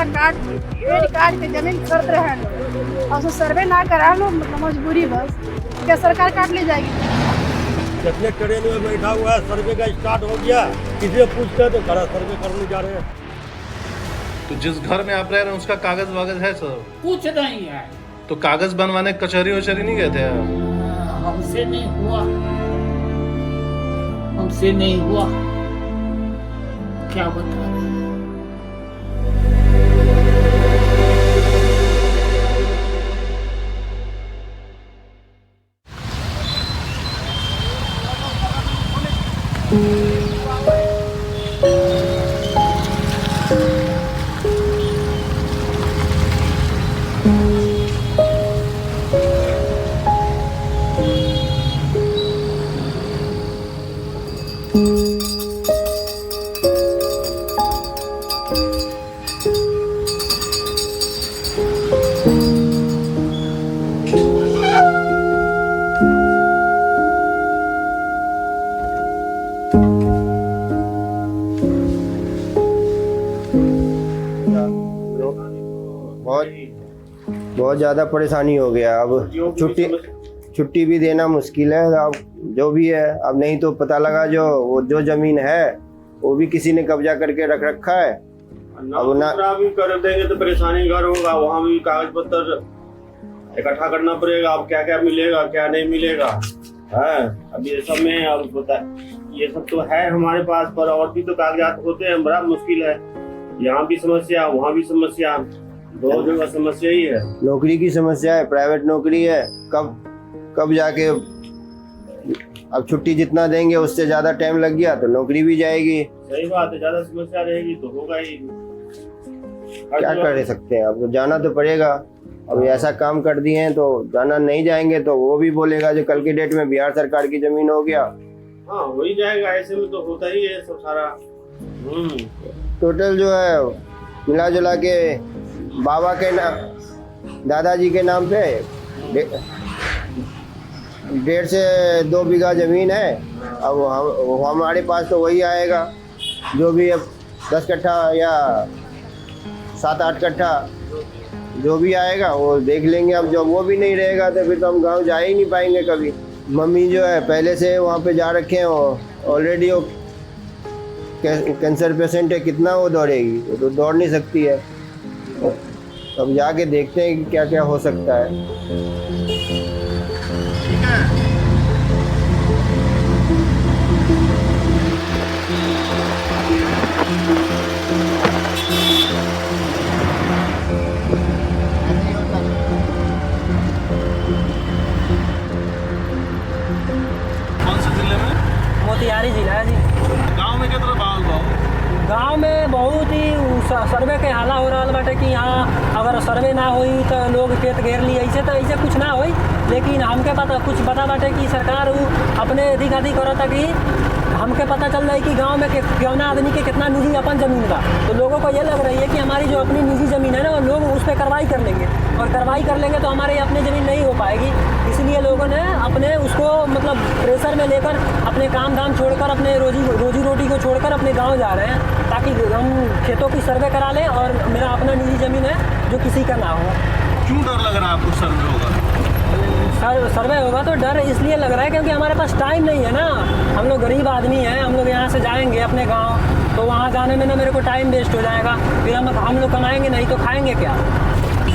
पेड़ काट के जमीन खरीद रहे हैं लोग, और उसको सर्वे ना करा लो, मतलब मजबूरी बस क्या सरकार काट ले जाएगी। जितने ट्रेन में बैठा हुआ है सर्वे का स्टार्ट हो गया, किसी से पूछते हैं तो खड़ा सर्वे करने जा रहे हैं। तो जिस घर में आप रह रहे हैं उसका कागज वागज है सर? कुछ नहीं है। तो कागज बनवाने कचहरी वचहरी नहीं गए थे आप? हमसे नहीं हुआ, हमसे नहीं हुआ, क्या बता रहे हैं। बहुत ज़्यादा परेशानी हो गया। अब छुट्टी भी देना मुश्किल है। अब जो भी है, अब नहीं तो पता लगा जो ज़मीन है वो भी किसी ने कब्जा करके रख रखा है। अब ना भी कर देंगे तो परेशानी घर होगा, वहाँ भी कागज पत्र इकट्ठा करना पड़ेगा। अब क्या क्या मिलेगा क्या नहीं मिलेगा है, अब ये सब में अब पता ये सब तो है हमारे पास, पर और भी तो कागजात होते हैं, बड़ा मुश्किल है। यहाँ भी समस्या वहाँ भी समस्या, दो जगह समस्या ही है। नौकरी की समस्या है, प्राइवेट नौकरी है, कब जाके अब छुट्टी जितना देंगे उससे ज्यादा टाइम लग गया तो नौकरी भी जाएगी। सही बात है, ज्यादा समस्या रहेगी तो होगा ही। क्या कर सकते हैं, अब तो जाना तो पड़ेगा। अब ऐसा काम कर दिए हैं तो जाना, नहीं जाएंगे तो वो भी बोलेगा जो कल की डेट में बिहार सरकार की जमीन हो गया। हाँ हो ही जाएगा, ऐसे में तो होता ही है सब सारा। टोटल जो है मिला जुला के बाबा के नाम, दादाजी के नाम पे 1.5 से 2 बीघा जमीन है। अब हमारे पास तो वही आएगा जो भी अब 10 कट्ठा या 7-8 कट्ठा जो भी आएगा वो देख लेंगे। अब जब वो भी नहीं रहेगा तो फिर तो हम गांव जा ही नहीं पाएंगे कभी। मम्मी जो है पहले से वहाँ पे जा रखे हैं, ऑलरेडी वो कैंसर पेशेंट है, कितना वो दौड़ेगी, वो तो दौड़ नहीं सकती है। अब जाके देखते हैं कि क्या क्या हो सकता है। कौन से जिले में? मोतिहारी जिला है जी। गांव में कितना बाल भाव? गांव में बहुत ही सर्वे के हाला हो रहा बाटे कि यहाँ अगर सर्वे ना होई तो लोग खेत घेर ली, ऐसे तो ऐसे कुछ ना होई। लेकिन हमके पता बाटे कि सरकार अपने अधिकारी करता कि हमके पता चल रहा है कि गांव में कौना आदमी के कितना निजी अपन ज़मीन बा, तो लोगों को ये लग रही है कि हमारी जो अपनी निजी ज़मीन है ना वो लोग उस पर कार्रवाई कर लेंगे, और कार्रवाई कर लेंगे तो हमारी अपनी ज़मीन नहीं हो पाएगी। इसलिए लोगों ने अपने उसको मतलब प्रेशर में लेकर अपने काम धाम छोड़कर, अपने रोजी रोटी को छोड़कर अपने गाँव जा रहे हैं ताकि हम खेतों की सर्वे करा लें और मेरा अपना निजी ज़मीन है जो किसी का ना हो। क्यों डर लग रहा है आपको सर्वे होगा? सर्वे होगा तो डर इसलिए लग रहा है क्योंकि हमारे पास टाइम नहीं है ना। हम लोग गरीब आदमी हैं, हम लोग यहाँ से जाएंगे अपने गांव तो वहाँ जाने में ना मेरे को टाइम वेस्ट हो जाएगा, फिर हम लोग कमाएंगे नहीं तो खाएंगे क्या।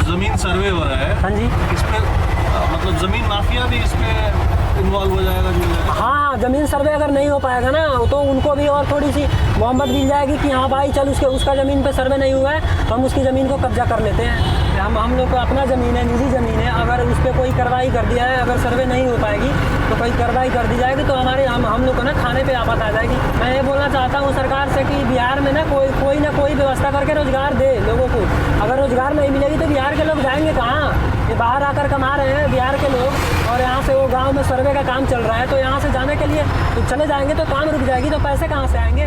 जमीन सर्वे हो रहा है? हाँ जी। इसमें मतलब जमीन माफिया भी इसमें इन्वॉल्व हो जाएगा, जुड़ जाएगा? हाँ, ज़मीन सर्वे अगर नहीं हो पाएगा ना तो उनको भी और थोड़ी सी मोहब्बत मिल जाएगी कि हाँ भाई चल उसका ज़मीन पे सर्वे नहीं हुआ है तो हम उसकी ज़मीन को कब्जा कर लेते हैं। हम लोग को अपना ज़मीन है, निजी ज़मीन है, अगर उस पर कोई कार्रवाई कर दिया है, अगर सर्वे नहीं हो पाएगी तो कोई कार्रवाई कर दी जाएगी तो हम लोग को ना खाने पे आफत आ जाएगी। मैं ये बोलना चाहता हूँ सरकार से कि बिहार में ना कोई ना कोई व्यवस्था करके रोज़गार दे लोगों को। अगर रोज़गार नहीं मिलेगी तो बिहार के लोग जाएंगे कहाँ? ये बाहर आकर कमा रहे हैं बिहार के लोग और यहाँ से वो गाँव में सर्वे का काम चल रहा है, तो यहाँ से जाने के लिए तो चले जाएंगे तो काम रुक जाएगी, तो पैसे कहाँ से आएंगे?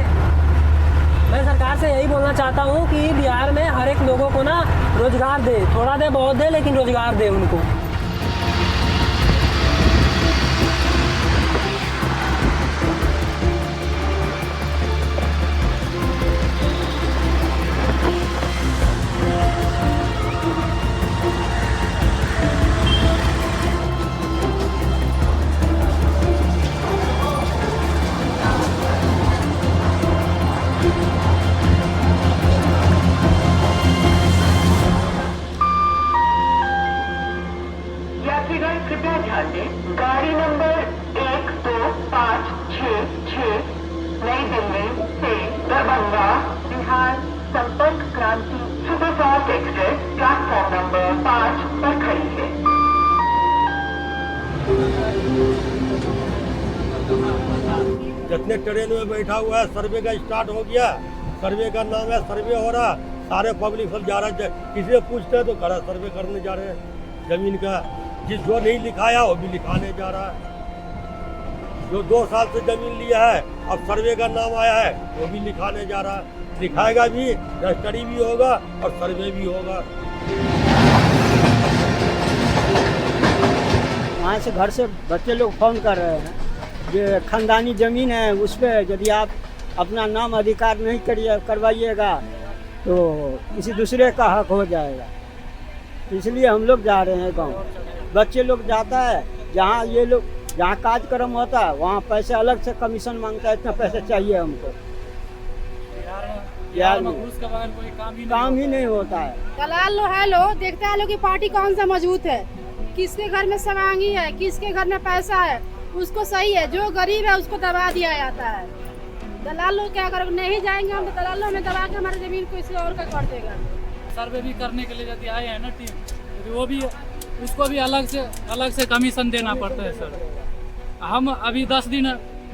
मैं सरकार से यही बोलना चाहता हूँ कि बिहार में हर एक लोगों को ना रोज़गार दे, थोड़ा दे बहुत दे लेकिन रोज़गार दे उनको। यात्रीगण कृपया ध्यान दें, गाड़ी नंबर 1256 नई दिल्ली से दरभंगा बिहार संपर्क क्रांति सुपरफास्ट एक्सप्रेस प्लेटफॉर्म नंबर 5 पर खड़ी है। जितने ट्रेन में बैठा हुआ है सर्वे का स्टार्ट हो गया, सर्वे का नाम है, सर्वे हो रहा, सारे पब्लिक सब जा रहा है। किसी से पूछते हैं तो करा सर्वे करने जा रहे हैं जमीन का। जो नहीं लिखाया वो भी लिखाने जा रहा है। जो 2 साल से जमीन लिया है अब सर्वे का नाम आया है वो भी लिखाने जा रहा है। लिखाएगा भी, रजिस्ट्री भी होगा और सर्वे भी होगा। वहाँ से घर से बच्चे लोग फ़ोन कर रहे हैं ये खानदानी ज़मीन है, उस पर यदि आप अपना नाम अधिकार नहीं करवाइएगा तो किसी दूसरे का हक हो जाएगा। इसलिए हम लोग जा रहे हैं गांव। बच्चे लोग जाता है जहाँ ये लोग जहाँ कार्यक्रम होता है वहाँ पैसे अलग से कमीशन मांगता है, इतना पैसे चाहिए हमको। बिहार में घूस के बगैर कोई काम ही नहीं होता है। दलाल लो है लो, देखते हैं लोग की पार्टी कौन सा मजबूत है, किसके घर में सवांगी है, किसके घर में पैसा है, उसको सही है। जो गरीब है उसको दबा दिया जाता है। दलाल लोग क्या करोगे, नहीं जाएंगे हम तो दलाल लोग हमें दबा के हमारी जमीन को किसी और का कर देगा। सर्वे भी करने के लिए यदि आए हैं ना टीम, तो वो भी उसको भी अलग से कमीशन देना पड़ता है सर। हम अभी 10 दिन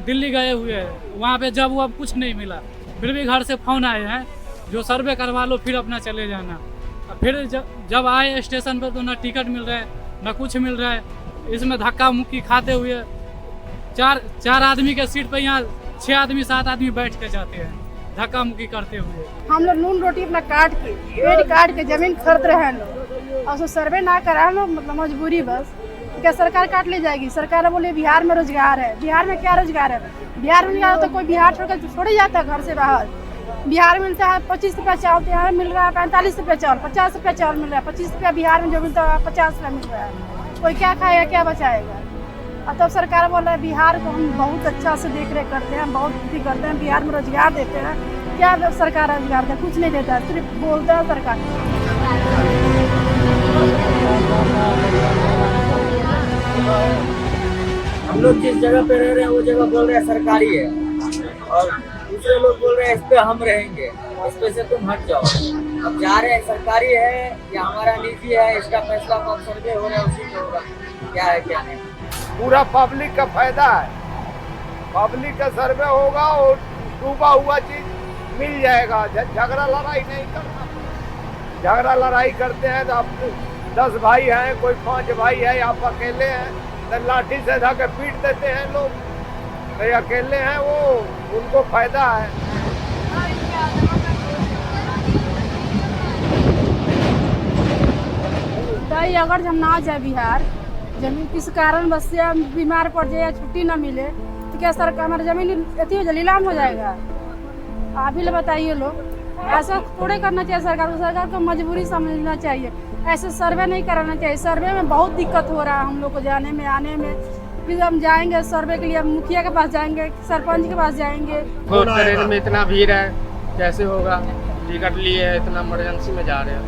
दिल्ली गए हुए हैं, वहाँ पे जब वो अब कुछ नहीं मिला, फिर भी घर से फ़ोन आए हैं जो सर्वे करवा लो फिर अपना चले जाना। फिर जब आए स्टेशन पर तो ना टिकट मिल रहा है ना कुछ मिल रहा है। इसमें धक्का मुक्की खाते हुए चार आदमी के सीट पे यहाँ 6 आदमी 7 आदमी बैठ के जाते हैं धक्का मुक्की करते हुए। हम लोग नून रोटी अपना काट के पेड़ काट के जमीन खरीद रहे हैं लोग, और उसको सर्वे ना करा लो, मतलब मजबूरी बस। क्या सरकार काट ले जाएगी? सरकार बोले बिहार में रोजगार है। बिहार में क्या रोजगार है? बिहार में रोजगार तो कोई बिहार छोड़कर छोड़े जाता है घर से बाहर। बिहार में मिलता है 25 रुपया चावल, तो यहाँ मिल रहा है 45 रुपया चावल, 50 रुपया चावल मिल रहा है। 25 रुपया बिहार में जो मिलता है 50 रुपया मिल रहा है। कोई क्या खाएगा, क्या बचाएगा? और तब सरकार बोल रहा है बिहार को हम बहुत अच्छा से देख रेख करते हैं, बहुत खेती करते हैं, बिहार में रोजगार देते हैं। क्या सरकार रोजगार देता है? कुछ नहीं देता है, सिर्फ बोलता है सरकार। हम लोग जिस जगह पे रह रहे हैं वो जगह बोल रहे हैं सरकारी है, और दूसरे लोग बोल रहे हैं इस पे हम रहेंगे, इस पे से तुम हट जाओ। अब जा रहे हैं सरकारी है या हमारा निजी है, इसका फैसला कब सर्वे हो रहा है उसी में होगा, क्या है क्या नहीं। पूरा पब्लिक का फायदा है, पब्लिक का सर्वे होगा और डूबा हुआ चीज मिल जाएगा। झगड़ा लड़ाई नहीं करना। झगड़ा लड़ाई करते हैं तो आप 10 भाई हैं, कोई 5 भाई है, आप अकेले हैं तो लाठी से धके पीट देते हैं लोग। तो अकेले हैं वो, उनको फायदा है। तो अगर हम ना जाए बिहार, जमीन किस कारण बस से हम बीमार पड़ जाए या छुट्टी ना मिले तो क्या सरकार हमारी जमीन अति हो नीलाम हो जाएगा? आप ही बताइए लोग। ऐसा थोड़े करना चाहिए सरकार को मजबूरी समझना चाहिए। ऐसे सर्वे नहीं कराना चाहिए। सर्वे में बहुत दिक्कत हो रहा है हम लोग को जाने में आने में। फिर हम जाएंगे सर्वे के लिए, मुखिया के पास जाएंगे, सरपंच के पास जाएंगे। ट्रेन में इतना भीड़ है, कैसे होगा? टिकट लिए है, इतना इमरजेंसी में जा रहे हैं,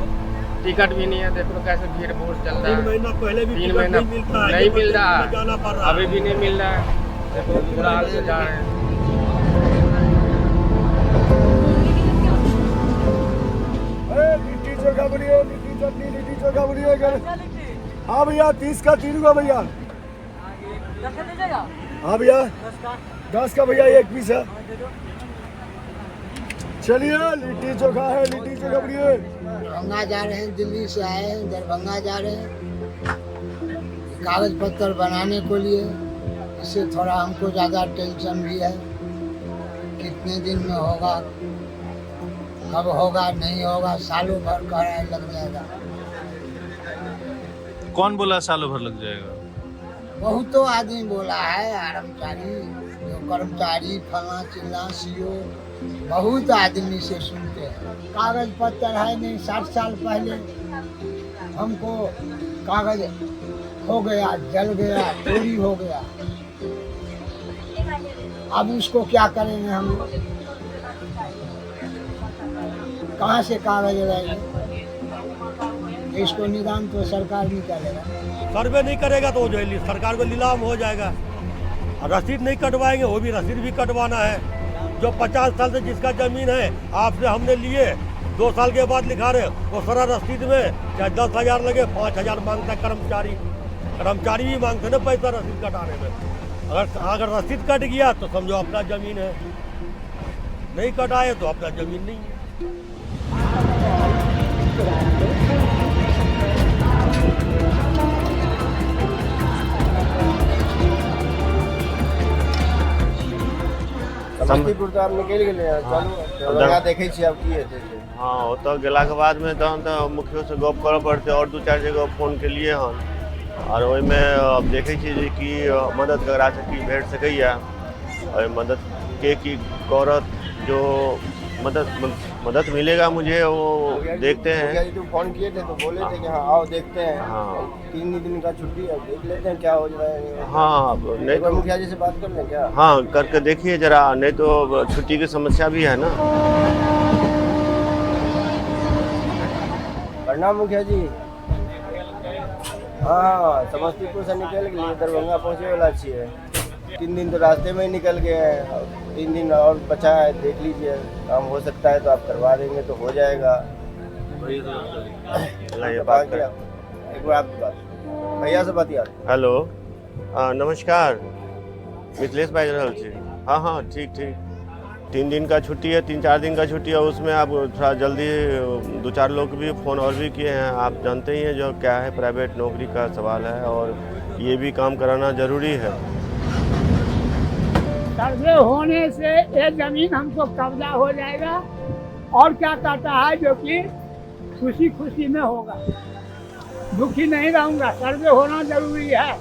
टिकट भी नहीं है। देखो कैसे भीड़ बहुत चल रहा है। 3 महीना पहले भी 3 महीना नहीं मिल रहा है, अभी भी नहीं मिल रहा है। देखो बुरा हाल से जा रहे हैं। लिट्टी चोखा बढ़िया, लिट्टी चटनी, लिट्टी चोखा बढ़िया। हाँ भैया 30 का 3 का भैया। हाँ भैया 10 का भैया 1 पीस है। चलिए लिट्टी चोखा है, लिट्टी चोखा बढ़िया। दरभंगा जा रहे हैं, दिल्ली से आए हैं, दरभंगा जा रहे हैं कागज पत्र बनाने को लिए। इससे थोड़ा हमको ज़्यादा टेंशन भी है, कितने दिन में होगा, कब होगा, नहीं होगा। सालों भर कराए लग जाएगा। कौन बोला सालों भर लग जाएगा? बहुतों आदमी बोला है, कर्मचारी फला चिल्ला सीओ, बहुत आदमी से सुनते हैं। कागज पत्र है नहीं। 60 साल पहले हमको कागज हो गया, जल गया, चोरी हो गया। अब उसको क्या करेंगे हम लोग? कहाँ से कागज लाएंगे? इसको निदान तो सरकार निकालेगा। सर्वे नहीं करेगा तो जो है सरकार को नीलाम हो जाएगा। और रसीद नहीं कटवाएंगे, वो भी रसीद भी कटवाना है। जो 50 साल से जिसका जमीन है आपसे हमने लिए, 2 साल के बाद लिखा रहे, वो सारा रसीद में चाहे 10,000 लगे 5,000 मांगता है कर्मचारी भी मांगते ना पैसा रसीद कटाने में। अगर रसीद कट गया तो समझो अपना जमीन है, नहीं कटाए तो अपना जमीन नहीं है। समस्तीपुर तो आप निकल गेले चलू देखे छी आप की हेतै। हाँ ओतऽ गेलाके बादमे तहन तऽ मुखियोसँ गप करऽ पड़तै और 2-4 जगह फोन केलियै हन और ओहिमे अब देखै छी जे कि मदद ककरासँ की भेट सकैए और मदद के की करत। जो मदद मिलेगा मुझे वो देखते हैं। तो फोन किए थे तो बोले थे कि हाँ आओ देखते हैं। हाँ 3 दिन का छुट्टी है, देख लेते हैं क्या हो जाए। हाँ नहीं तो मुखिया जी से बात कर लें क्या? हाँ करके देखिए जरा, नहीं तो छुट्टी की समस्या भी है ना। प्रणाम मुखिया जी। हाँ समस्तीपुर से निकल गए, दरभंगा पहुँचे वाला छिए। 3 दिन तो रास्ते में ही निकल गए, 3 दिन और बचा है, देख लीजिए काम हो सकता है तो आप करवा देंगे तो हो जाएगा। एक बार आपकी बात भैया से बात यार। हेलो नमस्कार, मिथिलेश बाजि रहल छी। हाँ हाँ ठीक 3 दिन का छुट्टी है, 3-4 दिन का छुट्टी है, उसमें आप थोड़ा जल्दी 2-4 लोग भी फ़ोन और भी किए हैं। आप जानते ही हैं जो क्या है, प्राइवेट नौकरी का सवाल है और ये भी काम कराना ज़रूरी है। सर्वे होने से ये जमीन हमको कब्जा हो जाएगा और क्या कहता है जो कि खुशी खुशी में होगा, दुखी नहीं रहूँगा। सर्वे होना जरूरी है,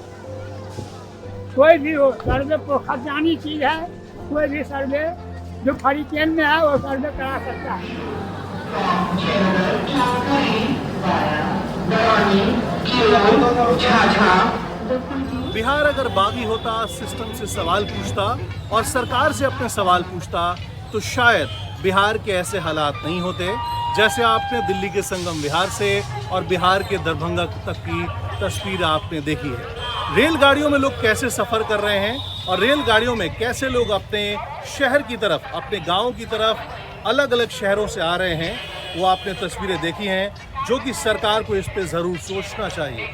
कोई भी हो सर्वे को खजानी चीज़ है। कोई भी सर्वे जो फरीकेन में है वो सर्वे करा सकता है। बिहार अगर बागी होता, सिस्टम से सवाल पूछता और सरकार से अपने सवाल पूछता तो शायद बिहार के ऐसे हालात नहीं होते जैसे आपने दिल्ली के संगम विहार से और बिहार के दरभंगा तक की तस्वीर आपने देखी है। रेलगाड़ियों में लोग कैसे सफ़र कर रहे हैं और रेलगाड़ियों में कैसे लोग अपने शहर की तरफ, अपने गाँव की तरफ अलग अलग शहरों से आ रहे हैं, वो आपने तस्वीरें देखी हैं, जो कि सरकार को इस पर ज़रूर सोचना चाहिए।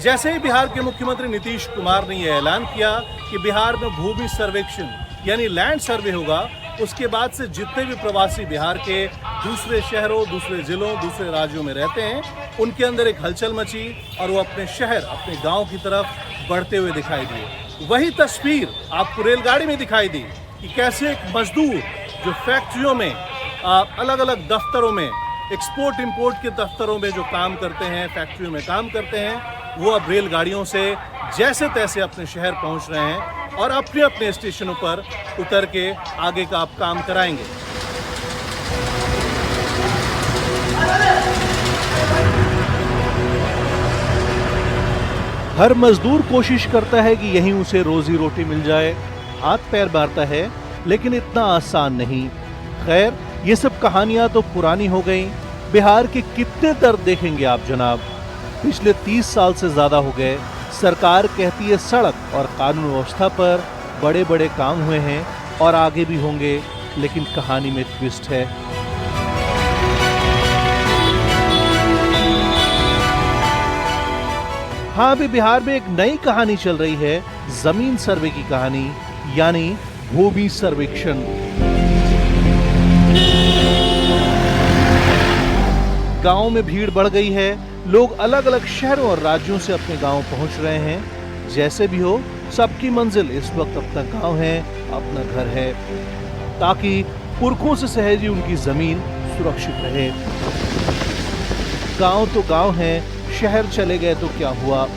जैसे ही बिहार के मुख्यमंत्री नीतीश कुमार ने यह ऐलान किया कि बिहार में भूमि सर्वेक्षण यानी लैंड सर्वे होगा, उसके बाद से जितने भी प्रवासी बिहार के दूसरे शहरों, दूसरे जिलों, दूसरे राज्यों में रहते हैं, उनके अंदर एक हलचल मची और वो अपने शहर, अपने गांव की तरफ बढ़ते हुए दिखाई दिए। वही तस्वीर आपको रेलगाड़ी में दिखाई दी कि कैसे एक मजदूर जो फैक्ट्रियों में, अलग अलग दफ्तरों में, एक्सपोर्ट इंपोर्ट के दफ्तरों में जो काम करते हैं, फैक्ट्रियों में काम करते हैं, वो अब रेलगाड़ियों से जैसे तैसे अपने शहर पहुंच रहे हैं और अपने अपने स्टेशनों पर उतर के आगे का आप काम कराएंगे। हर मजदूर कोशिश करता है कि यहीं उसे रोजी रोटी मिल जाए, हाथ पैर मारता है, लेकिन इतना आसान नहीं। खैर ये सब कहानियां तो पुरानी हो गई। बिहार के कितने दर्द देखेंगे आप जनाब। पिछले 30 साल से ज्यादा हो गए सरकार कहती है सड़क और कानून व्यवस्था पर बड़े बड़े काम हुए हैं और आगे भी होंगे, लेकिन कहानी में ट्विस्ट है। हाँ अभी बिहार में एक नई कहानी चल रही है, जमीन सर्वे की कहानी, यानी भूमि सर्वेक्षण। गांव में भीड़ बढ़ गई है, लोग अलग अलग शहरों और राज्यों से अपने गांव पहुंच रहे हैं। जैसे भी हो सबकी मंजिल इस वक्त अपना गांव है, अपना घर है, ताकि पुरखों से सहेजी उनकी जमीन सुरक्षित रहे। गांव तो गांव है, शहर चले गए तो क्या हुआ।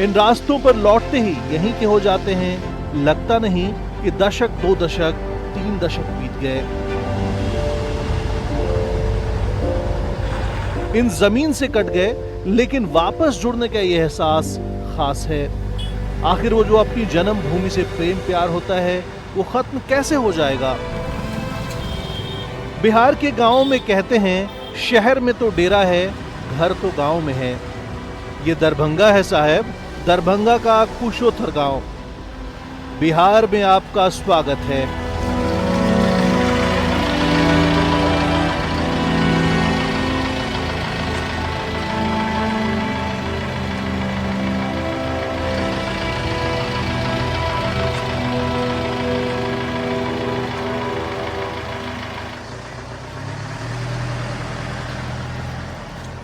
इन रास्तों पर लौटते ही यहीं के हो जाते हैं। लगता नहीं कि दशक, 2 दशक, 3 दशक बीत गए। इन जमीन से कट गए, लेकिन वापस जुड़ने का यह एहसास खास है। आखिर वो जो अपनी जन्म भूमि से प्रेम प्यार होता है, वो खत्म कैसे हो जाएगा। बिहार के गांवों में कहते हैं शहर में तो डेरा है, घर तो गांव में है। ये दरभंगा है साहब, दरभंगा का कुशोथर गांव। बिहार में आपका स्वागत है।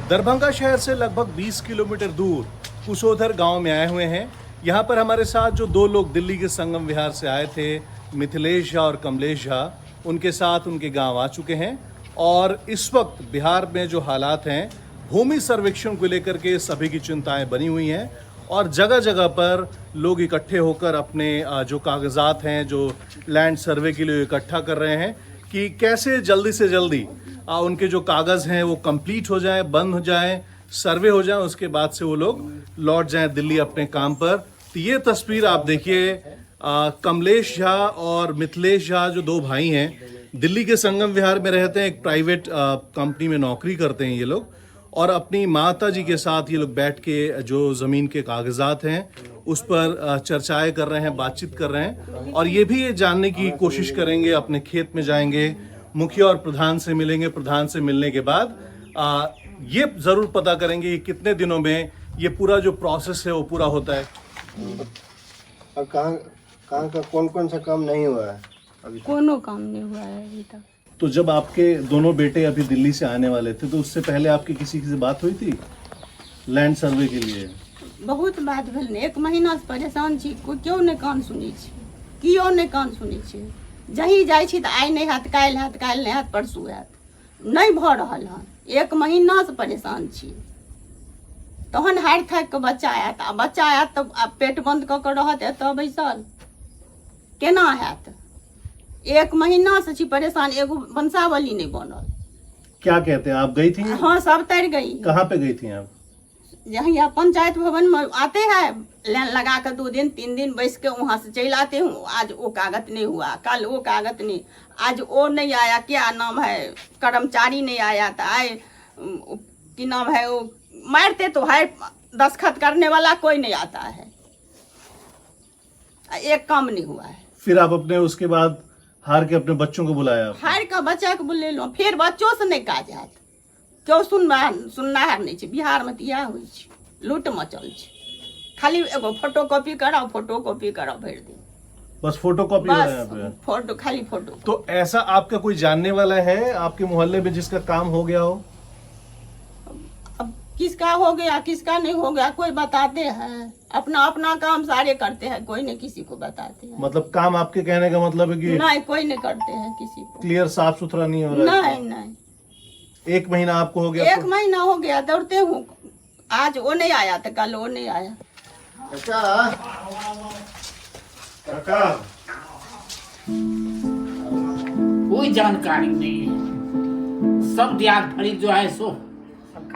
दरभंगा शहर से लगभग 20 किलोमीटर दूर कुशोथर गांव में आए हुए हैं। यहाँ पर हमारे साथ जो दो लोग दिल्ली के संगम विहार से आए थे, मिथिलेश झा और कमलेश झा, उनके साथ उनके गांव आ चुके हैं। और इस वक्त बिहार में जो हालात हैं, भूमि सर्वेक्षण को लेकर के सभी की चिंताएं बनी हुई हैं और जगह जगह पर लोग इकट्ठे होकर अपने जो कागजात हैं, जो लैंड सर्वे के लिए इकट्ठा कर रहे हैं कि कैसे जल्दी से जल्दी उनके जो कागज़ हैं वो कंप्लीट हो जाएं, बंद हो जाएं, सर्वे हो जाए, उसके बाद से वो लोग लौट जाएं दिल्ली अपने काम पर। तो ये तस्वीर आप देखिए, कमलेश झा और मिथिलेश झा जो दो भाई हैं, दिल्ली के संगम विहार में रहते हैं, एक प्राइवेट कंपनी में नौकरी करते हैं ये लोग, और अपनी माता जी के साथ ये लोग बैठ के जो ज़मीन के कागजात हैं उस पर चर्चाएं कर रहे हैं, बातचीत कर रहे हैं। और ये भी ये जानने की कोशिश करेंगे, अपने खेत में जाएंगे, मुखिया और प्रधान से मिलेंगे, प्रधान से मिलने के बाद ये ज़रूर पता करेंगे कि कितने दिनों में ये पूरा जो प्रोसेस है वो पूरा होता है। और कहाँ का कौन सा काम नहीं हुआ है अभी? कोनो काम नहीं हुआ है अभी तक। तो जब आपके दोनों बेटे अभी दिल्ली से आने वाले थे तो उससे पहले आपकी किसी से बात हुई थी लैंड सर्वे के लिए? बहुत बात भेल ने, 1 महीना से परेशान छी, क्यों नहीं कान सुनी छी, कियो नहीं कान सुनी छी। जहीं जाइ छी तऽ आइ नहीं हैत, काल्हि हैत, काल्हि नहीं हैत, परसू हैत, नहीं भऽ रहल हन। 1 महीना से परेशान छी। तहन हारि थाकि कऽ बच्चा आयत, आ बच्चा आयत तऽ पेट बंद कऽ कऽ रहत एतऽ बैसल, केना हैत? 1 महीना से छी परेशान, एगो वंशावली नहीं बनल। क्या कहते हैं, आप गई थी? हाँ, सब तर गई। कहाँ पे गई थी आप? यहाँ पंचायत भवन में आते हैं, लाइन लगा कर 2 दिन 3 दिन बैठ के वहाँ से चल आते हूँ। आज वो कागज नहीं हुआ, कल वो कागज नहीं, आज वो नहीं आया, क्या नाम है, कर्मचारी नहीं आया था, आए कि नाम है, वो मारते तो है, दस्तखत करने वाला कोई नहीं आता है, एक काम नहीं हुआ है। फिर आप अपने उसके बाद हार के अपने बच्चों को बुलाया? हार का बच्चा के बुले लो, फिर बच्चों से नहीं काज हैत, क्यों सुनना नहीं छै। बिहार में तो यह हुई छै, लूट मचल छै, खाली एगो फोटोकॉपी कराओ, फोटोकॉपी कराओ, भर दिन बस फोटोकॉपी हो रहा है यहाँ पे। फोटो, खाली फोटो। तो ऐसा आपका कोई जानने वाला है आपके मोहल्ले में जिसका काम हो गया हो? अब किसका हो गया किसका नहीं हो गया कोई बताते हैं, अपना अपना काम सारे करते हैं, कोई नहीं किसी को बताते हैं। मतलब काम आपके कहने का मतलब है कि नहीं, कोई नहीं करते हैं किसी को, क्लियर साफ सुथरा नहीं हो रहा है? नहीं। 1 महीना आपको हो गया? 1 महीना हो गया, दौड़ते हूँ, आज वो नहीं आया तो कल वो नहीं आया। कोई जानकारी नहीं है, सब दियाद फरीद जो है सो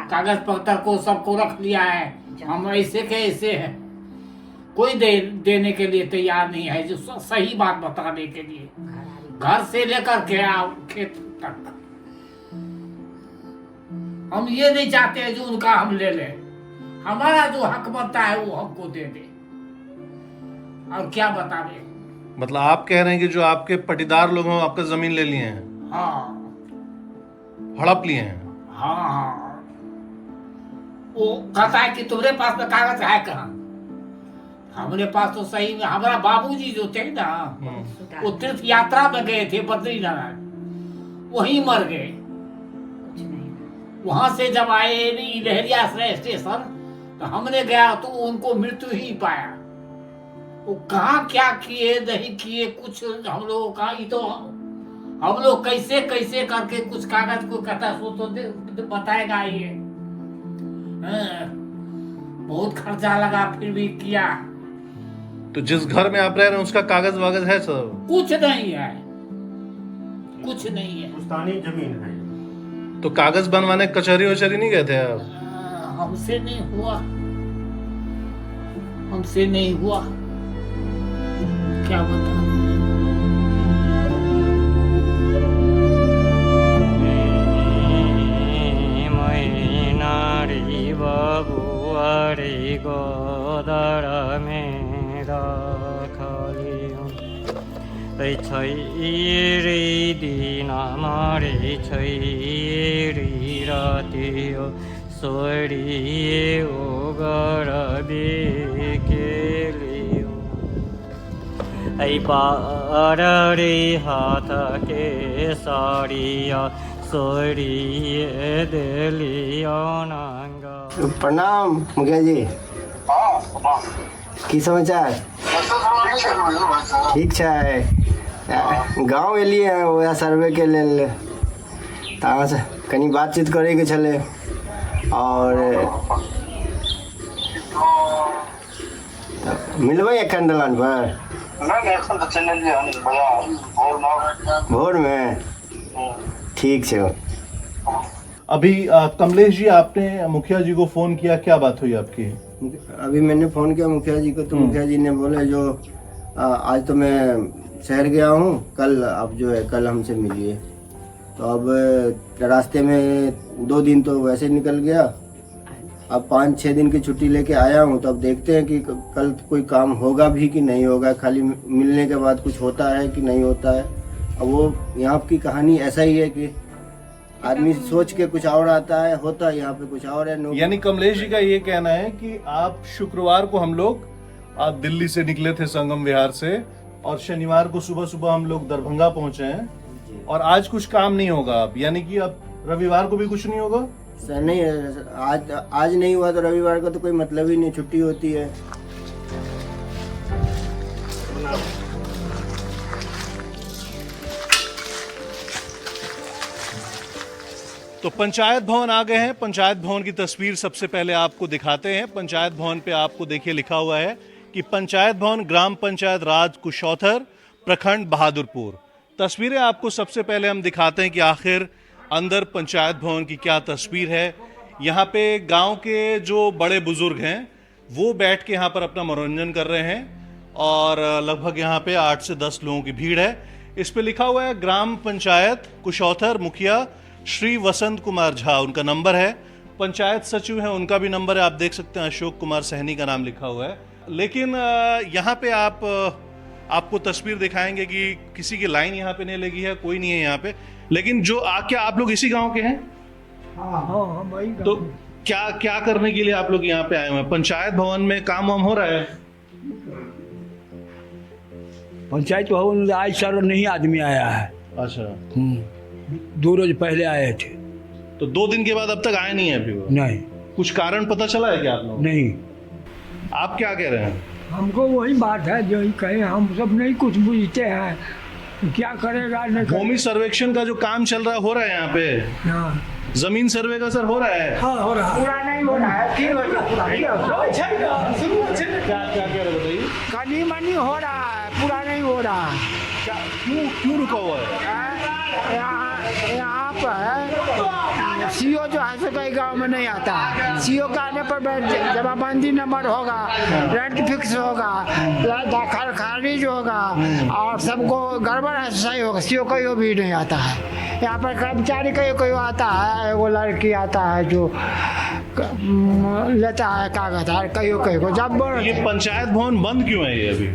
कागज पत्र को सबको रख लिया है, हम ऐसे के ऐसे हैं, कोई देने के लिए तैयार नहीं है, जो सही बात बताने के लिए, घर से लेकर के खेत तक। हम ये नहीं चाहते हैं जो उनका हम ले लें, हमारा जो हक बनता है वो हमको दे दे, और क्या बता दें। मतलब आप कह रहे हैं कि जो आपके पटीदार लोग हैं आपका जमीन ले लिए हैं? हाँ, हड़प लिए हैं? हाँ, वो कहता है कि तुम्हारे पास में कागज है कहाँ? हमारे पास तो सही में, हमारा बाबूजी जो थे ना, वो तीर्थ यात्रा में गए थे बद्रीनारायण, वहीं मर गए। वहां से जब आए लहरिया आश्रय स्टेशन तो हमने गया तो उनको मृत्यु ही पाया। वो कहाँ क्या किए नहीं किए कुछ हम लोगों का, ये तो हम लोग कैसे कैसे करके कुछ कागज को कहता सो तो बताएगा ये। बहुत खर्चा लगा फिर भी किया। तो जिस घर में आप रह रहे हैं उसका कागज वागज है सब? कुछ नहीं है, कुछ नहीं है, पुश्तैनी जमीन है। तो कागज बनवाने कचहरी वचहरी नहीं गए थे आप? हमसे नहीं हुआ, हमसे नहीं हुआ, क्या बता। मैना रे दुआरी गोदर में राखलियो छैरी दिन मरे छैरी रातियो सोरी ओगर बेकेलियो बारे हाथ के साड़िया सोरिए दिलियो नांगा। प्रणाम मुखिया जी। की समाचार? ठीक है। गाँव एलिए हैं वह सर्वे के लेल तहाँ से कनी बातचीत करे के छले और मिलबै एखन दलान पर? भोर में ठीक है। अभी कमलेश जी आपने मुखिया जी को फोन किया, क्या बात हुई आपकी? अभी मैंने फोन किया मुखिया जी को तो मुखिया जी ने बोले जो आज तो मैं शहर गया हूँ, कल आप जो है कल हमसे मिलिए। तो अब रास्ते में 2 दिन तो वैसे निकल गया, अब 5-6 दिन की छुट्टी लेके आया हूँ। तो अब देखते हैं कि कल कोई काम होगा भी कि नहीं होगा, खाली मिलने के बाद कुछ होता है कि नहीं होता है। अब वो यहाँ की कहानी ऐसा ही है कि आदमी सोच के कुछ और आता है, होता है यहाँ पे कुछ और है। यानी कमलेश जी का ये कहना है कि आप शुक्रवार को हम लोग दिल्ली से निकले थे संगम विहार से और शनिवार को सुबह सुबह हम लोग दरभंगा पहुंचे हैं और आज कुछ काम नहीं होगा। अब यानी कि अब रविवार को भी कुछ नहीं होगा? सर नहीं, आज नहीं हुआ तो रविवार का तो कोई मतलब ही नहीं, छुट्टी होती है। तो पंचायत भवन आ गए हैं। पंचायत भवन की तस्वीर सबसे पहले आपको दिखाते हैं। पंचायत भवन पे आपको देखिए लिखा हुआ है कि पंचायत भवन ग्राम पंचायत राज कुशौथर प्रखंड बहादुरपुर। तस्वीरें आपको सबसे पहले हम दिखाते हैं कि आखिर अंदर पंचायत भवन की क्या तस्वीर है। यहाँ पे गांव के जो बड़े बुजुर्ग हैं वो बैठ के यहाँ पर अपना मनोरंजन कर रहे हैं और लगभग यहाँ पे 8 से 10 लोगों की भीड़ है। इस पे लिखा हुआ है ग्राम पंचायत कुशौथर मुखिया श्री वसंत कुमार झा, उनका नंबर है। पंचायत सचिव हैं, उनका भी नंबर है, आप देख सकते हैं अशोक कुमार सहनी का नाम लिखा हुआ है। लेकिन यहाँ पे आपको तस्वीर दिखाएंगे कि किसी की लाइन यहाँ पे नहीं लगी है, कोई नहीं है यहाँ पे। लेकिन जो क्या आप लोग इसी गांव के हैं? हाँ, तो क्या क्या करने के लिए आप लोग यहाँ पे आए हुए हैं? पंचायत भवन में काम वाम हो रहा है? पंचायत भवन में आज सर नहीं आदमी आया है। अच्छा, 2 रोज पहले आए थे। तो 2 दिन के बाद अब तक आए नहीं है अभी वो? नहीं। कुछ कारण पता चला है क्या आप लोग? नहीं। आप क्या कह रहे हैं? हमको वही बात है जो ही कहे, हम सब नहीं कुछ बुझते हैं, क्या करेगा नहीं। भूमि सर्वेक्षण का जो काम चल रहा है हो रहा है यहाँ पे? हाँ। जमीन सर्वे का सर हो रहा है? हाँ हो रहा है। पूरा नहीं हो रहा है, क्या क्या कह रहे बताइए? कनी मनी हो रहा है, पूरा नहीं हो रहा है। क्यों रुका हुआ है? यहाँ पर सीओ जो है सो कई गाँव में नहीं आता है। सीओ का आने पर जमाबंदी नंबर होगा, रेंट फिक्स होगा, दाखिल खारिज होगा और सबको गड़बड़ है सही होगा। सीओ कोई भी नहीं आता है यहाँ पर। कर्मचारी कोई आता है, वो लड़की आता है जो लेता है कागज, कहीं को जब ये पंचायत भवन बंद क्यों है ये अभी?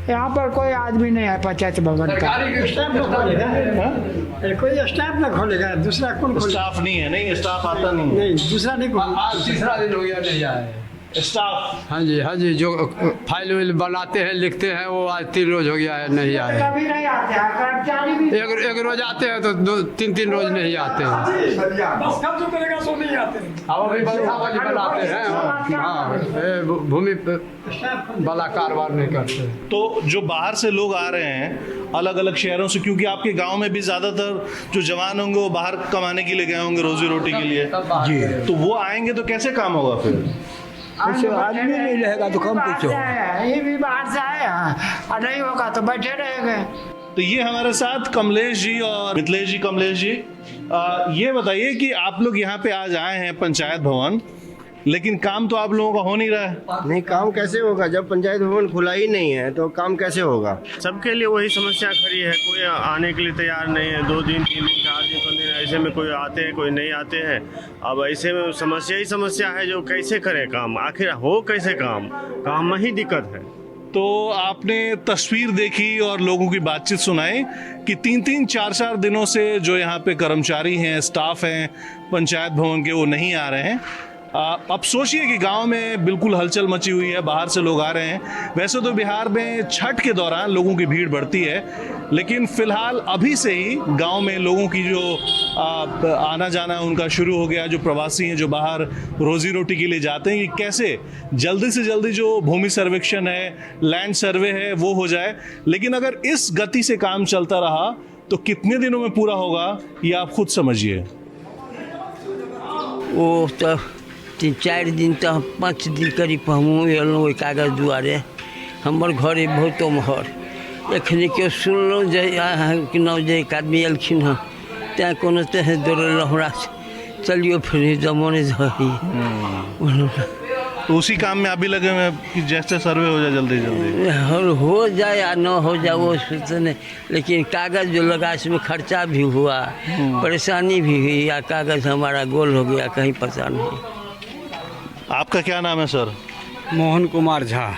यहाँ पर कोई आदमी नहीं है पंचायत भवन का। कोई स्टाफ ना खोलेगा, दूसरा कौन खोलेगा? स्टाफ नहीं है? नहीं स्टाफ आता नहीं, दूसरा नहीं खोलेगा। तीसरा दिन हो गया नहीं आए स्टाफ। हाँ जी, जो फाइल वाइल बनाते हैं लिखते हैं वो आज 3 रोज हो गया है नहीं आए। कभी नहीं आते हैं कर्मचारी भी। एक रोज आते हैं तो 2-3 रोज नहीं आते हैं। बस कब जो करेगा सो नहीं आते हैं। अब अभी बनाते हैं, हाँ भूमि वाला कारोबार नहीं करते। तो जो बाहर से लोग आ रहे हैं अलग अलग शहरों से, क्योंकि आपके गांव में भी ज्यादातर जो जवान होंगे वो बाहर कमाने के लिए गए होंगे रोजी रोटी के लिए जी, तो वो आएंगे तो कैसे काम होगा फिर? आदमी नहीं रहेगा तो कम कुछ होगा। ये भी बाहर से आए हैं और नहीं होगा तो बैठे रहेंगे। तो ये हमारे साथ कमलेश जी और मिथिलेश जी। कमलेश जी ये बताइए कि आप लोग यहाँ पे आज आए हैं पंचायत भवन, लेकिन काम तो आप लोगों का हो नहीं रहा है। नहीं, काम कैसे होगा जब पंचायत भवन खुला ही नहीं है, तो काम कैसे होगा? सबके लिए वही समस्या खड़ी है, कोई आने के लिए तैयार नहीं है। 2 दिन 3 दिन 4 दिन 15 दिन ऐसे में कोई आते हैं, कोई नहीं आते हैं। अब ऐसे में समस्या ही समस्या है, जो कैसे करे काम, आखिर हो कैसे काम में ही दिक्कत है। तो आपने तस्वीर देखी और लोगों की बातचीत सुनाई कि 3-3 4-4 दिनों से जो यहाँ पे कर्मचारी हैं, स्टाफ हैं पंचायत भवन के, वो नहीं आ रहे हैं। अब सोचिए कि गांव में बिल्कुल हलचल मची हुई है, बाहर से लोग आ रहे हैं। वैसे तो बिहार में छठ के दौरान लोगों की भीड़ बढ़ती है, लेकिन फिलहाल अभी से ही गांव में लोगों की जो आना जाना उनका शुरू हो गया। जो प्रवासी हैं जो बाहर रोजी रोटी के लिए जाते हैं, कि कैसे जल्दी से जल्दी जो भूमि सर्वेक्षण है, लैंड सर्वे है, वो हो जाए। लेकिन अगर इस गति से काम चलता रहा तो कितने दिनों में पूरा होगा ये आप खुद समझिए। वो तो 3-4 दिन तो 5 दिन करीब हमहूँ एलहुँ ओहि कागज दुआरे। हमर घर बहुत उम्हर, एखने केओ सुनलहुँ जे अहाँके नाम जे एक आदमी एलखिन हँ, तैँ कोनो तरह दौड़ल हमरा चलियो फिर जमाने उसी काम में अभी लगे हुए कि जैसे सर्वे हो जाए जल्दी जल्दी हो जाए या न हो जाए वो सोचते नहीं, लेकिन कागज़ जो लगा इसमें खर्चा भी हुआ, परेशानी भी हुई, या कागज़ हमारा गोल हो गया कहीं पता नहीं। आपका क्या नाम है सर? मोहन कुमार झा।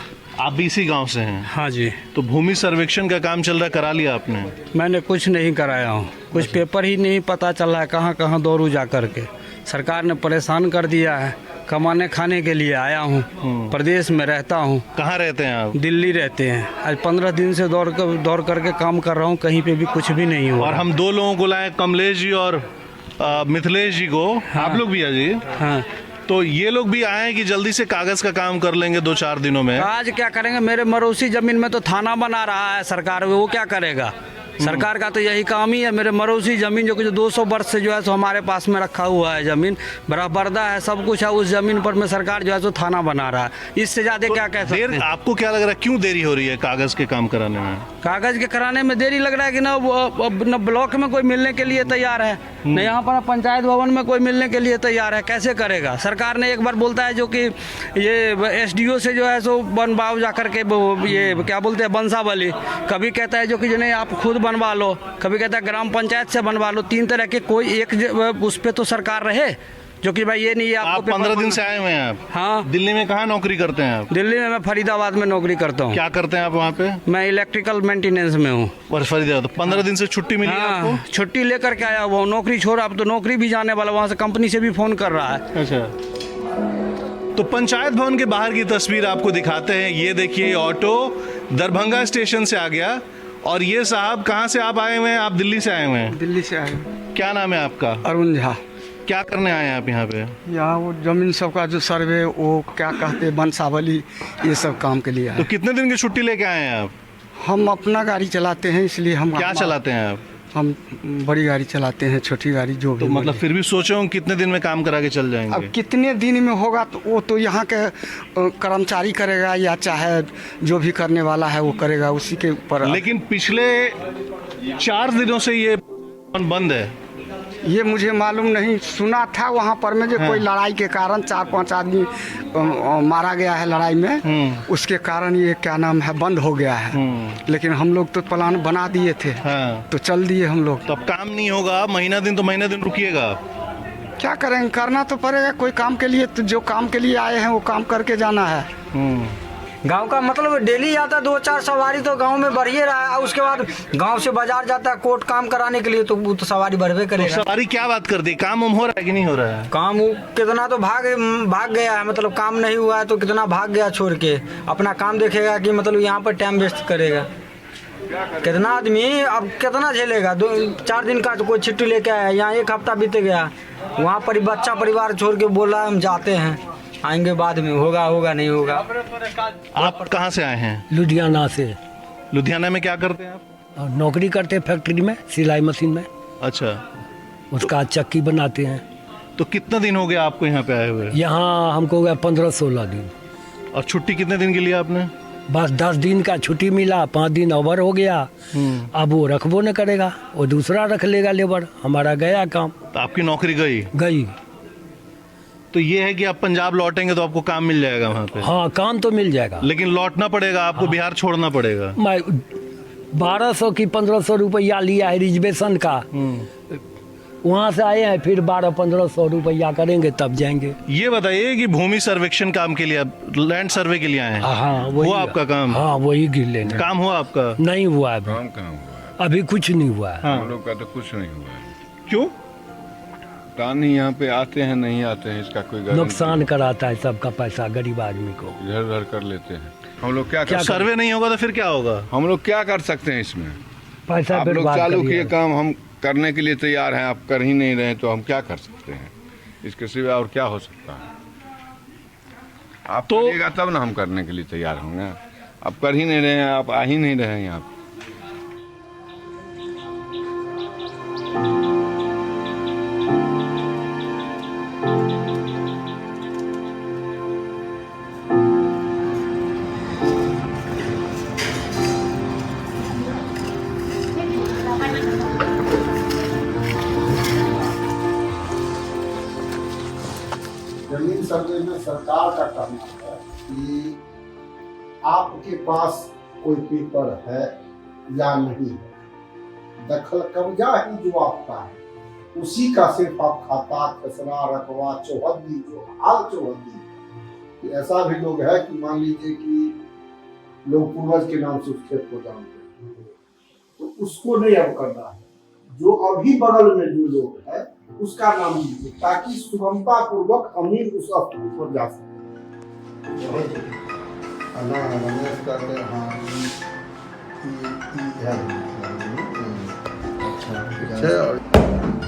आप भी इसी गांव से हैं? हाँ जी। तो भूमि सर्वेक्षण का काम चल रहा, करा लिया आपने? मैंने कुछ नहीं कराया हूँ, कुछ पेपर ही नहीं पता चल रहा है, कहाँ कहाँ दौड़ू जा करके। सरकार ने परेशान कर दिया है। कमाने खाने के लिए आया हूँ, प्रदेश में रहता हूँ। कहाँ रहते हैं आप? दिल्ली रहते हैं। आज 15 दिन से दौड़ करके काम कर रहा हूँ, कहीं पे भी कुछ भी नहीं हुआ। और हम 2 लोगों को लाए, कमलेश जी और मिथिलेश जी को। हाँ। आप लोग भी है जी? हाँ। तो ये लोग भी आए कि जल्दी से कागज का काम कर लेंगे 2-4 दिनों में। आज क्या करेंगे, मेरे मरोसी जमीन में तो थाना बना रहा है सरकार, वो क्या करेगा? सरकार का तो यही काम ही है। मेरे मरोसी जमीन जो 200 वर्ष से जो है सो हमारे पास में रखा हुआ है, जमीन बराबरदा है, सब कुछ है। उस जमीन पर में सरकार जो है सो थाना बना रहा है, इससे ज्यादा क्या कह सकते हैं? आपको क्या लग रहा है क्यों देरी हो रही है कागज के काम कराने में? कागज के कराने में देरी लग रहा है कि न ब्लॉक में कोई मिलने के लिए तैयार है, न यहाँ पर पंचायत भवन में कोई मिलने के लिए तैयार है। कैसे करेगा? सरकार ने एक बार बोलता है जो कि ये SDO से जो है सो बनवाओ जा करके, ये क्या बोलते हैं बंसावली, कभी कहता है जो कि नहीं आप खुद बनवा लो, कभी कहता है ग्राम पंचायत से बनवा लो। 3 तरह के कोई एक उस पे तो सरकार रहे, जो कि भाई ये नहीं है आप 15 दिन से आए हुए हैं आप? हाँ। दिल्ली में कहाँ नौकरी करते हैं आप? दिल्ली में मैं फरीदाबाद में नौकरी करता हूँ। क्या करते हैं आप वहाँ पे? मैं इलेक्ट्रिकल मेंटेनेंस में हूँ। और फरीदाबाद 15 दिन से छुट्टी मिली है आपको? छुट्टी लेकर के आया हुआ, नौकरी छोड़ा, अब तो नौकरी भी जाने वाला, वहाँ से कंपनी से भी फोन कर रहा है। अच्छा। तो पंचायत भवन के बाहर की तस्वीर आपको दिखाते हैं। ये देखिए ऑटो दरभंगा स्टेशन से आ गया। और ये साहब कहाँ से आप आए हुए हैं? आप दिल्ली से आए हुए हैं? दिल्ली से आए। क्या नाम है आपका? अरुण झा। क्या करने आए हैं आप यहाँ पे? यहाँ वो जमीन सब का जो सर्वे, वो क्या कहते हैं बंसावली, ये सब काम के लिए आए। तो कितने दिन की छुट्टी लेके आए हैं आप? हम अपना गाड़ी चलाते हैं, इसलिए हम। क्या चलाते हैं आप? हम बड़ी गाड़ी चलाते हैं, छोटी गाड़ी जो भी। तो मतलब फिर भी सोचो कितने दिन में काम करा के चल जाएंगे? अब कितने दिन में होगा तो वो तो यहाँ के कर्मचारी करेगा, या चाहे जो भी करने वाला है वो करेगा, उसी के ऊपर। लेकिन पिछले 4 दिनों से ये बंद है। ये मुझे मालूम नहीं, सुना था वहाँ पर में जो कोई लड़ाई के कारण 4-5 आदमी मारा गया है लड़ाई में, उसके कारण ये क्या नाम है बंद हो गया है। लेकिन हम लोग तो प्लान बना दिए थे। हाँ। तो चल दिए हम लोग। तो अब काम नहीं होगा, महीना दिन रुकिएगा। क्या करेंगे, करना तो पड़ेगा कोई काम के लिए, तो जो काम के लिए आए हैं वो काम करके जाना है। गांव का मतलब डेली आता 2-4 सवारी तो गांव में बढ़ ही रहा है। उसके बाद गांव से बाजार जाता है कोर्ट काम कराने के लिए, तो वो तो सवारी बढ़वे करेगा। तो सवारी क्या बात करती, काम हो रहा है कि नहीं हो रहा है? काम कितना तो भाग गया है, मतलब काम नहीं हुआ है तो कितना भाग गया छोड़ के, अपना काम देखेगा कि मतलब यहाँ पर टाइम वेस्ट करेगा। कितना आदमी अब कितना झेलेगा? 2-4 दिन का तो कोई छुट्टी लेके आया, यहाँ 1 हफ्ता बीत गया, वहाँ पर बच्चा परिवार छोड़ के बोल रहा है हम जाते हैं, आएंगे बाद में, होगा नहीं होगा। आप कहाँ से आए हैं? लुधियाना से। लुधियाना में क्या करते हैं आप? नौकरी करते हैं फैक्ट्री में, सिलाई मशीन में। अच्छा। उसका चक्की बनाते हैं। तो कितना दिन हो गया आपको यहाँ पे आए हुए? यहाँ हमको हो गया 15-16 दिन। और छुट्टी कितने दिन के लिए आपने? बस 10 दिन का छुट्टी मिला, 5 दिन ओवर हो गया। अब वो रखबो न करेगा, वो दूसरा रख लेगा लेबर, हमारा गया काम। तो आपकी नौकरी गई? तो ये है कि आप पंजाब लौटेंगे तो आपको काम मिल जाएगा वहाँ पे? हाँ, काम तो मिल जाएगा, लेकिन लौटना पड़ेगा आपको, बिहार छोड़ना पड़ेगा। मैं 1200 की 1500 रुपया लिया है रिजर्वेशन का, वहाँ से आए हैं, फिर 1200-1500 रुपया करेंगे तब जाएंगे। ये बताइए कि भूमि सर्वेक्षण काम के लिए आप लैंड सर्वे के लिए आए हैं? हाँ, वही हुआ आपका काम? हाँ, वही गिर लेने काम हुआ आपका? नहीं हुआ है, काम कहाँ हुआ? अभी कुछ नहीं हुआ है। हम लोग का तो कुछ नहीं हुआ है। क्यों? पता नहीं, यहाँ पे आते हैं नहीं आते हैं, इसका कोई नुकसान कराता है सबका पैसा गरीब आदमी को, इधर उधर कर लेते हैं। हम लोग क्या सर्वे नहीं होगा तो फिर क्या होगा? हम लोग क्या कर सकते हैं इसमें? पैसा आप लोग बर्बाद चालू करिए। किए काम, हम करने के लिए तैयार हैं, आप कर ही नहीं रहे तो हम क्या कर सकते हैं? इसके सिवा और क्या हो सकता है? आप तो करिएगा तब ना हम करने के लिए तैयार होंगे। आप कर ही नहीं रहे हैं, आप आ ही नहीं रहे हैं यहाँ पे। जमीन सर्वे में सरकार का कहना है कि आपके पास कोई पेपर है या नहीं है, दखल कब्जा ही जो आपका है उसी का सिर्फ आप खाता, खसरा, रकबा, चौहद्दी, जो हाल चौहद्दी। ऐसा भी लोग है कि मान लीजिए कि लोग पूर्वज के नाम से उस खेत को जानते हैं, तो उसको नहीं अब करना है, जो अभी बगल में जो लोग है उसका नाम लीजिए, ताकि सुगमता पूर्वक अमीर उस स्थान पर जा सके।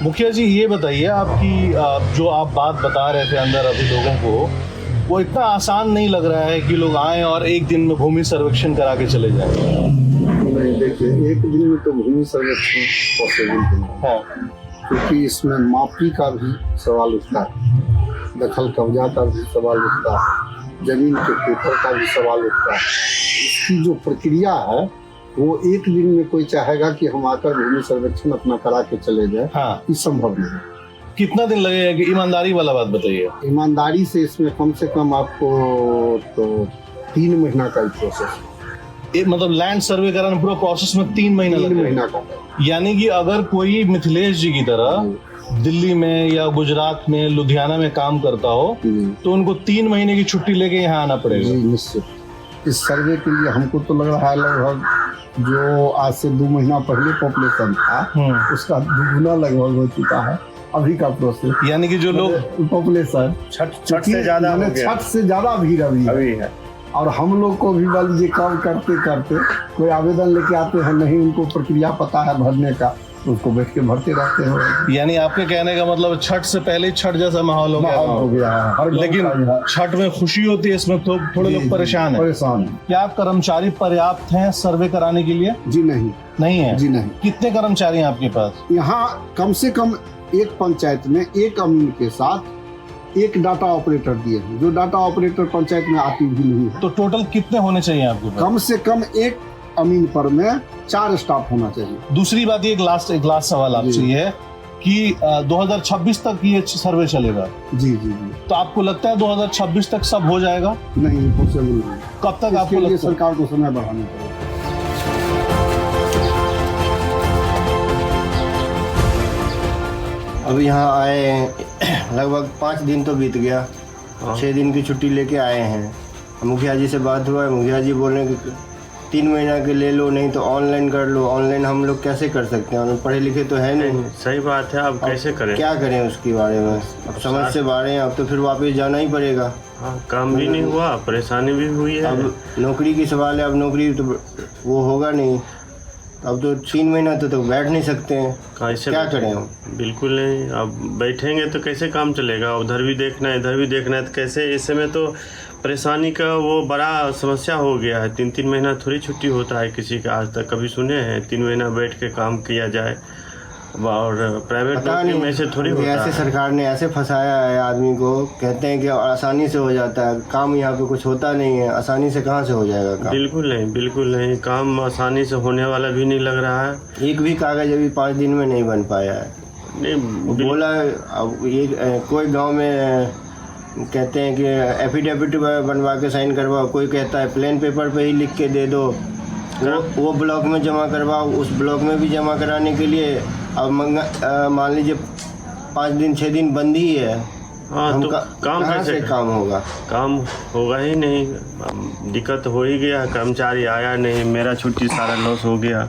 मुखिया जी ये बताइए, आपकी जो आप बात बता रहे थे अंदर अभी लोगों को, वो इतना आसान नहीं लग रहा है कि लोग आए और एक दिन में भूमि सर्वेक्षण करा के चले जाए। नहीं, देखिए, एक दिन में तो भूमि सर्वेक्षण पॉसिबल नहीं है, क्योंकि इसमें मापी का भी सवाल उठता है, दखल कब्जा का भी सवाल उठता है, जमीन के पेपर का भी सवाल उठता है। इसकी जो प्रक्रिया है वो एक दिन में कोई चाहेगा कि हम आकर भूमि सर्वेक्षण अपना करा के चले जाए, हाँ, ये संभव नहीं है। कितना दिन लगेगा कि ईमानदारी वाला बात बताइए? ईमानदारी से इसमें कम से कम आपको तो 3 महीना का प्रोसेस, मतलब लैंड सर्वे कराना पूरा प्रोसेस में 3 महीना का। यानी कि अगर कोई मिथिलेश जी की तरह दिल्ली में या गुजरात में, लुधियाना में काम करता हो तो उनको 3 महीने की छुट्टी लेके यहाँ आना पड़ेगा। जी निश्चित। इस सर्वे के लिए हमको तो लग रहा है लगभग जो आज से 2 महीना पहले पॉपुलेशन था उसका दुगुना लगभग हो चुका है अभी का प्रोसेस। यानी कि जो लोग पॉपुलेशन छठ से ज्यादा भीड़ अभी है। और हम लोग को भी मान लीजिए काम करते करते कोई आवेदन लेके आते हैं, नहीं उनको प्रक्रिया पता है भरने का, उसको बैठ के भरते रहते हैं। यानी आपके कहने का मतलब छठ से पहले छठ जैसा माहौल हो गया है। लेकिन छठ में खुशी होती है, इसमें तो थोड़े लोग परेशान हैं। क्या कर्मचारी पर्याप्त हैं सर्वे कराने के लिए? जी नहीं है। जी नहीं। कितने कर्मचारी हैं आपके पास? यहाँ कम से कम एक पंचायत में एक अमीन के साथ एक डाटा ऑपरेटर दिए हैं, जो डाटा ऑपरेटर पंचायत में आती भी नहीं है। तो टोटल कितने होने चाहिए आपके पास? कम से कम एक अमीन पर में 4 स्टाफ होना चाहिए। दूसरी बात, एक लास्ट सवाल आपसे ये है कि 2026 तक ये सर्वे चलेगा। जी। तो आपको लगता है 2026 तक सब हो जाएगा? नहीं, पॉसिबल नहीं। कब तक आपको लगता है? सरकार को समय बढ़ाना पड़ेगा। अब यहाँ आए लगभग 5 दिन तो बीत गया, 6 दिन की छुट्टी लेके आए हैं। मुखिया जी से बात हुआ है, मुखिया जी बोल रहे हैं कि 3 महीना के ले लो, नहीं तो ऑनलाइन कर लो। ऑनलाइन हम लोग कैसे कर सकते हैं, पढ़े लिखे तो है नहीं। सही बात है, अब कैसे करें? क्या करें उसके बारे में? अब समझ से बाहर हैं, अब तो फिर वापस जाना ही पड़ेगा। काम भी नहीं हुआ, परेशानी भी हुई है। अब नौकरी की सवाल है, अब नौकरी तो वो होगा नहीं, अब तो 3 महीना तो बैठ नहीं सकते हैं। कैसे क्या करें हम? बिल्कुल नहीं, अब बैठेंगे तो कैसे काम चलेगा? उधर भी देखना है, इधर भी देखना है, तो कैसे? इस समय तो परेशानी का वो बड़ा समस्या हो गया है। 3 महीना थोड़ी छुट्टी होता है किसी का, आज तक कभी सुने हैं 3 महीना बैठ के काम किया जाए? और प्राइवेट नौकरी में से थोड़ी होता है। ऐसे सरकार ने ऐसे फंसाया है आदमी को, कहते हैं कि आसानी से हो जाता है काम, यहाँ पे कुछ होता नहीं है। आसानी से कहाँ से हो जाएगा काम? बिल्कुल नहीं, काम आसानी से होने वाला भी नहीं लग रहा है। एक भी कागज अभी 5 दिन में नहीं बन पाया है। नहीं बोला अब ये कोई गांव में कहते हैं कि एफिडेविट बनवा के साइन करवाओ, कोई कहता है प्लेन पेपर पे ही लिख के दे दो, वो ब्लॉक में जमा करवाओ, उस ब्लॉक में भी जमा कराने के लिए अब मान लीजिए 5 दिन 6 दिन बंद ही है। हाँ, तो काम कैसे काम होगा? काम होगा ही नहीं, दिक्कत हो ही गया, कर्मचारी आया नहीं, मेरा छुट्टी सारा लॉस हो गया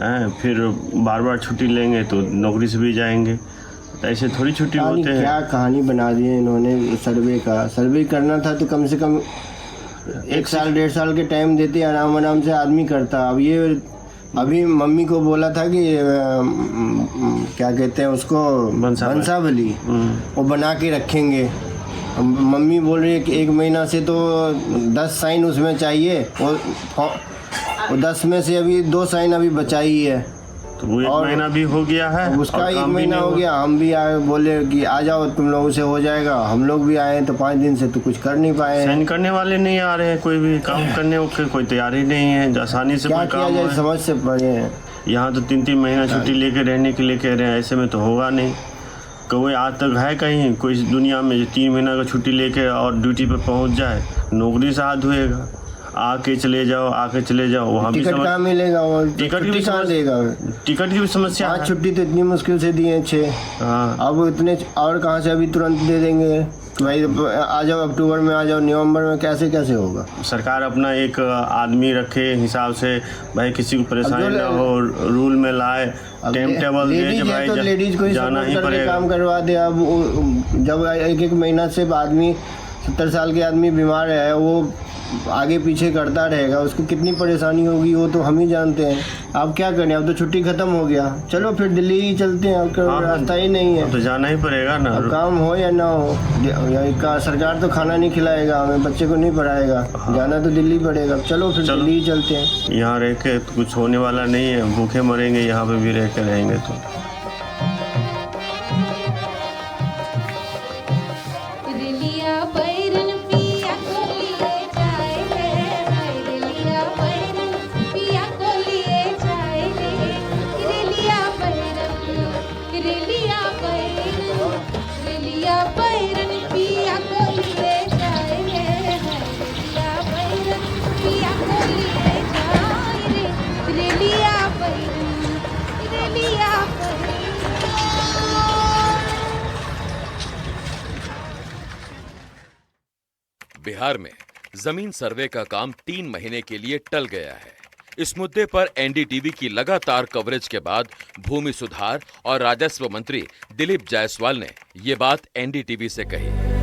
है, फिर बार बार छुट्टी लेंगे तो नौकरी से भी जाएंगे, तो ऐसे थोड़ी छुट्टी होते हैं। क्या कहानी बना दी है इन्होंने सर्वे का। सर्वे करना था तो कम से कम 1 साल 1.5 साल के टाइम देते, आराम से आदमी करता। अब ये अभी मम्मी को बोला था कि क्या कहते हैं उसको, बंसावली वो बना के रखेंगे। मम्मी बोल रही है कि 1 महीना से तो 10 साइन उसमें चाहिए, और 10 में से अभी 2 साइन अभी बचाई है, तो वो 1 महीना भी हो गया है, उसका 1 महीना हो गया। हम भी आए, बोले कि आ जाओ तुम लोगों से हो जाएगा, हम लोग भी आए तो 5 दिन से तो कुछ कर नहीं पाए। साइन करने वाले नहीं आ रहे हैं, कोई भी काम करने की कोई तैयारी नहीं है, आसानी से कोई काम जाए समझ से पड़े हैं। यहाँ तो 3-3 महीना छुट्टी लेके रहने के लिए कह रहे हैं, ऐसे में तो होगा नहीं। कोई आज तक है कहीं कोई दुनिया में 3 महीना का छुट्टी लेके और ड्यूटी पे पहुँच जाए, नौकरी से हाथ धोएगा, आके चले जाओ वहाँ भी टिकट कहाँ मिलेगा, और टिकट भी कहाँ देगा, टिकट की भी समस्या है। छुट्टी तो इतनी मुश्किल से दी है 6, अब इतने और कहाँ से अभी तुरंत दे देंगे कि भाई आ जाओ अक्टूबर में, आ जाओ नवंबर में, कैसे होगा। सरकार अपना एक आदमी रखे हिसाब से, भाई किसी को परेशानी ना हो, रूल में लाए, टाइम टेबल दे, भाई तो लेडीज को जाना ही पड़ेगा, काम करवा दे। अब जब 1 महीना से आदमी 70 साल के आदमी बीमार है, वो आगे पीछे करता रहेगा, उसको कितनी परेशानी होगी वो तो हम ही जानते हैं। अब क्या करें, अब तो छुट्टी खत्म हो गया, चलो फिर दिल्ली ही चलते हैं, अब रास्ता ही नहीं है, तो जाना ही पड़ेगा ना। काम हो या ना हो, सरकार तो खाना नहीं खिलाएगा हमें, बच्चे को नहीं पढ़ाएगा, जाना तो दिल्ली पड़ेगा, चलो फिर दिल्ली ही चलते हैं। यहाँ रह के तो कुछ होने वाला नहीं है, भूखे मरेंगे, यहाँ पे भी रह के रहेंगे तो। बिहार में जमीन सर्वे का काम 3 महीने के लिए टल गया है। इस मुद्दे पर एनडीटीवी की लगातार कवरेज के बाद भूमि सुधार और राजस्व मंत्री दिलीप जायसवाल ने ये बात एनडीटीवी से कही।